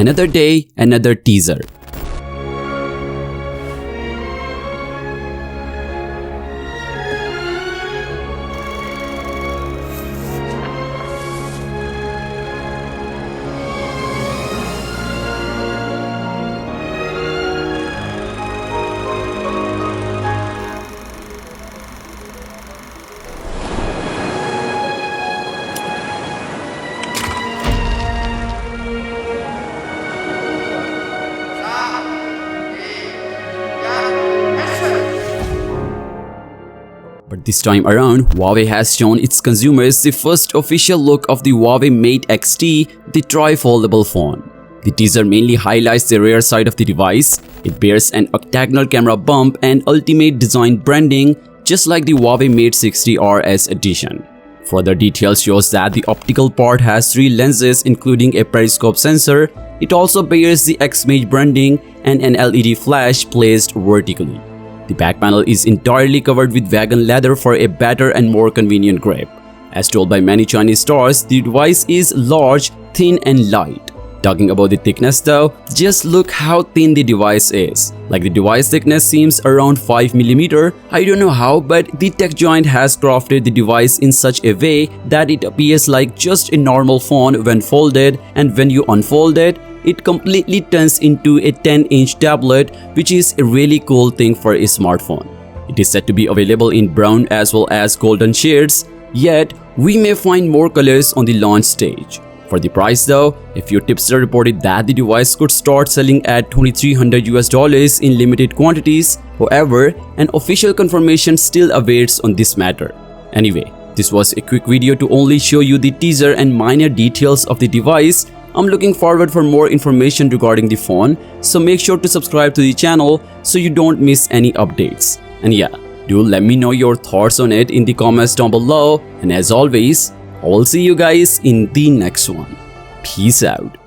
Another day, another teaser. But this time around, Huawei has shown its consumers the first official look of the Huawei Mate XT, the tri-foldable phone. The teaser mainly highlights the rear side of the device. It bears an octagonal camera bump and ultimate design branding, just like the Huawei Mate 60 RS edition. Further details shows that the optical part has 3 lenses including a periscope sensor. It also bears the X-Mage branding and an LED flash placed vertically. The back panel is entirely covered with vegan leather for a better and more convenient grip. As told by many Chinese stores, the device is large, thin and light. Talking about the thickness though, just look how thin the device is. Like the device thickness seems around 5mm. I don't know how, but the tech giant has crafted the device in such a way that it appears like just a normal phone when folded, and when you unfold it, it completely turns into a 10-inch tablet, which is a really cool thing for a smartphone. It is said to be available in brown as well as golden shades, yet we may find more colors on the launch stage. For the price though, a few tipsters reported that the device could start selling at $2,300 in limited quantities. However, an official confirmation still awaits on this matter. Anyway, this was a quick video to only show you the teaser and minor details of the device. I'm looking forward for more information regarding the phone, so make sure to subscribe to the channel so you don't miss any updates. And yeah, do let me know your thoughts on it in the comments down below, and as always, I will see you guys in the next one. Peace out.